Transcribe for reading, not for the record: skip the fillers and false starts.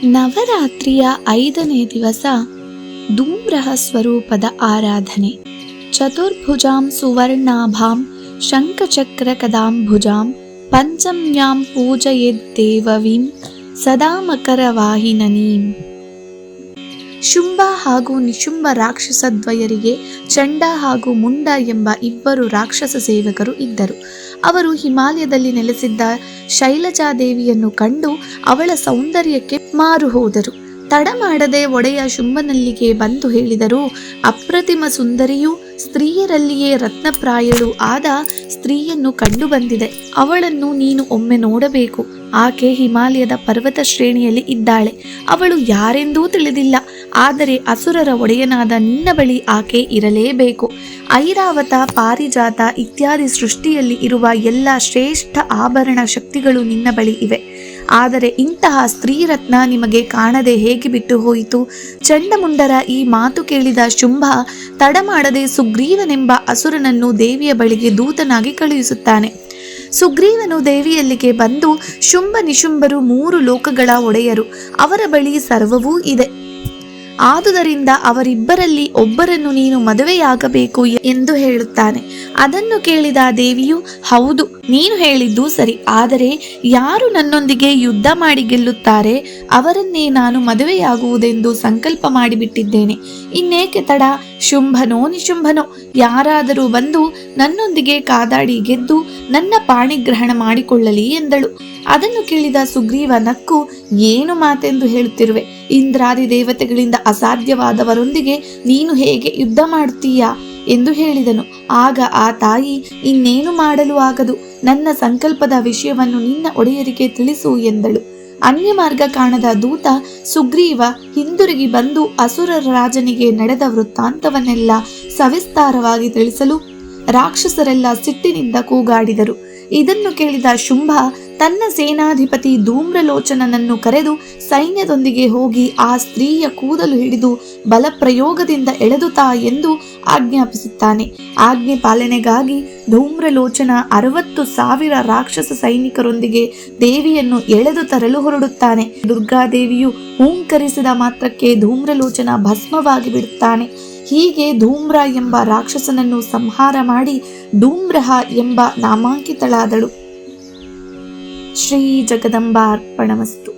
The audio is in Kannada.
ನವರಾತ್ರಿಯ 5ನೇ ದಿವಸ ಧೂಮ್ರಹ ಸ್ವರೂಪದ ಆರಾಧನೆ. ಚತುರ್ಭುಜಾಂ ಸುವರ್ಣಾಭಾಂ ಶಂಖಚಕ್ರ ಕದಾಂಭುಜಾಂ ಪಂಚಮ್ಯಾಂ ಪೂಜಯೇದ್ದೇವವೀಂ ಸದಾ ಮಕರ ವಾಹಿನೀಂ. ಶುಂಭ ಹಾಗೂ ನಿಶುಂಭ ರಾಕ್ಷಸ ದ್ವಯರಿಗೆ ಚಂಡ ಹಾಗೂ ಮುಂಡ ಎಂಬ ಇಬ್ಬರು ರಾಕ್ಷಸ ಸೇವಕರು ಇದ್ದರು. ಅವರು ಹಿಮಾಲಯದಲ್ಲಿ ನೆಲೆಸಿದ್ದ ಶೈಲಜಾದೇವಿಯನ್ನು ಕಂಡು ಅವಳ ಸೌಂದರ್ಯಕ್ಕೆ ಮಾರು ಹೋದರು. ತಡ ಮಾಡದೆ ಒಡೆಯ ಶುಂಭನಲ್ಲಿಗೆ ಬಂದು ಹೇಳಿದರು, ಅಪ್ರತಿಮ ಸುಂದರಿಯೂ ಸ್ತ್ರೀಯರಲ್ಲಿಯೇ ರತ್ನಪ್ರಾಯಳು ಆದ ಸ್ತ್ರೀಯನ್ನು ಕಂಡು ಬಂದಿದೆ. ಅವಳನ್ನು ನೀನು ಒಮ್ಮೆ ನೋಡಬೇಕು. ಆಕೆ ಹಿಮಾಲಯದ ಪರ್ವತ ಶ್ರೇಣಿಯಲ್ಲಿ ಇದ್ದಾಳೆ. ಅವಳು ಯಾರೆಂದೂ ತಿಳಿದಿಲ್ಲ. ಆದರೆ ಅಸುರರ ಒಡೆಯನಾದ ನಿನ್ನ ಬಳಿ ಆಕೆ ಇರಲೇಬೇಕು. ಐರಾವತ, ಪಾರಿಜಾತ ಇತ್ಯಾದಿ ಸೃಷ್ಟಿಯಲ್ಲಿ ಇರುವ ಎಲ್ಲ ಶ್ರೇಷ್ಠ ಆಭರಣ ಶಕ್ತಿಗಳು ನಿನ್ನ ಬಳಿ ಇವೆ. ಆದರೆ ಇಂತಹ ಸ್ತ್ರೀರತ್ನ ನಿಮಗೆ ಕಾಣದೆ ಹೇಗೆ ಬಿಟ್ಟು ಹೋಯಿತು? ಚಂಡಮುಂಡರ ಈ ಮಾತು ಕೇಳಿದ ಶುಂಭ ತಡ ಮಾಡದೆ ಸುಗ್ರೀವನೆಂಬ ಅಸುರನನ್ನು ದೇವಿಯ ಬಳಿಗೆ ದೂತನಾಗಿ ಕಳುಹಿಸುತ್ತಾನೆ. ಸುಗ್ರೀವನು ದೇವಿಯಲ್ಲಿಗೆ ಬಂದು, ಶುಂಭ ನಿಶುಂಭರು 3 ಲೋಕಗಳ ಒಡೆಯರು, ಅವರ ಬಳಿ ಸರ್ವವೂ ಇದೆ. ಆದುದರಿಂದ ಅವರಿಬ್ಬರಲ್ಲಿ ಒಬ್ಬರನ್ನು ನೀನು ಮದುವೆಯಾಗಬೇಕು ಎಂದು ಹೇಳುತ್ತಾನೆ. ಅದನ್ನು ಕೇಳಿದ ದೇವಿಯು, ಹೌದು, ನೀನು ಹೇಳಿದ್ದು ಸರಿ. ಆದರೆ ಯಾರು ನನ್ನೊಂದಿಗೆ ಯುದ್ಧ ಮಾಡಿ ಗೆಲ್ಲುತ್ತಾರೆ ಅವರನ್ನೇ ನಾನು ಮದುವೆಯಾಗುವುದೆಂದು ಸಂಕಲ್ಪ ಮಾಡಿಬಿಟ್ಟಿದ್ದೇನೆ. ಇನ್ನೇಕೆ ತಡ? ಶುಂಭನೋ ನಿಶುಂಭನೋ ಯಾರಾದರೂ ಬಂದು ನನ್ನೊಂದಿಗೆ ಕಾದಾಡಿ ಗೆದ್ದು ನನ್ನ ಪಾಣಿಗ್ರಹಣ ಮಾಡಿಕೊಳ್ಳಲಿ ಎಂದಳು. ಅದನ್ನು ಕೇಳಿದ ಸುಗ್ರೀವ ನಕ್ಕು, ಏನು ಮಾತೆಂದು ಹೇಳುತ್ತಿರುವೆ? ಇಂದ್ರಾದಿ ದೇವತೆಗಳಿಂದ ಅಸಾಧ್ಯವಾದವರೊಂದಿಗೆ ನೀನು ಹೇಗೆ ಯುದ್ಧ ಮಾಡುತ್ತೀಯಾ ಎಂದು ಹೇಳಿದನು. ಆಗ ಆ ತಾಯಿ, ಇನ್ನೇನು ಮಾಡಲು ಆಗದು. ನನ್ನ ಸಂಕಲ್ಪದ ವಿಷಯವನ್ನು ನಿನ್ನ ಒಡೆಯರಿಗೆ ತಿಳಿಸು ಎಂದಳು. ಅನ್ಯ ಮಾರ್ಗ ಕಾಣದ ದೂತ ಸುಗ್ರೀವ ಹಿಂದಿರುಗಿ ಬಂದು ಅಸುರರ ರಾಜನಿಗೆ ನಡೆದ ವೃತ್ತಾಂತವನ್ನೆಲ್ಲ ಸವಿಸ್ತಾರವಾಗಿ ತಿಳಿಸಲು ರಾಕ್ಷಸರೆಲ್ಲ ಸಿಟ್ಟಿನಿಂದ ಕೂಗಾಡಿದರು. ಇದನ್ನು ಕೇಳಿದ ಶುಂಭ ತನ್ನ ಸೇನಾಧಿಪತಿ ಧೂಮ್ರಲೋಚನನನ್ನು ಕರೆದು ಸೈನ್ಯದೊಂದಿಗೆ ಹೋಗಿ ಆ ಸ್ತ್ರೀಯ ಕೂದಲು ಹಿಡಿದು ಬಲಪ್ರಯೋಗದಿಂದ ಎಳೆದುತಾ ಎಂದು ಆಜ್ಞಾಪಿಸುತ್ತಾನೆ. ಆಜ್ಞೆ ಪಾಲನೆಗಾಗಿ ಧೂಮ್ರಲೋಚನ 60,000 ರಾಕ್ಷಸ ಸೈನಿಕರೊಂದಿಗೆ ದೇವಿಯನ್ನು ಎಳೆದು ತರಲು ಹೊರಡುತ್ತಾನೆ. ದುರ್ಗಾದೇವಿಯು ಹೂಂಕರಿಸಿದ ಮಾತ್ರಕ್ಕೆ ಧೂಮ್ರಲೋಚನ ಭಸ್ಮವಾಗಿ ಬಿಡುತ್ತಾನೆ. ಹೀಗೆ ಧೂಮ್ರ ಎಂಬ ರಾಕ್ಷಸನನ್ನು ಸಂಹಾರ ಮಾಡಿ ಧೂಮ್ರಹ ಎಂಬ ನಾಮಾಂಕಿತಳಾದಳು. ಶ್ರೀ ಜಗದಂಬಾರ್ಪಣಮಸ್ತು.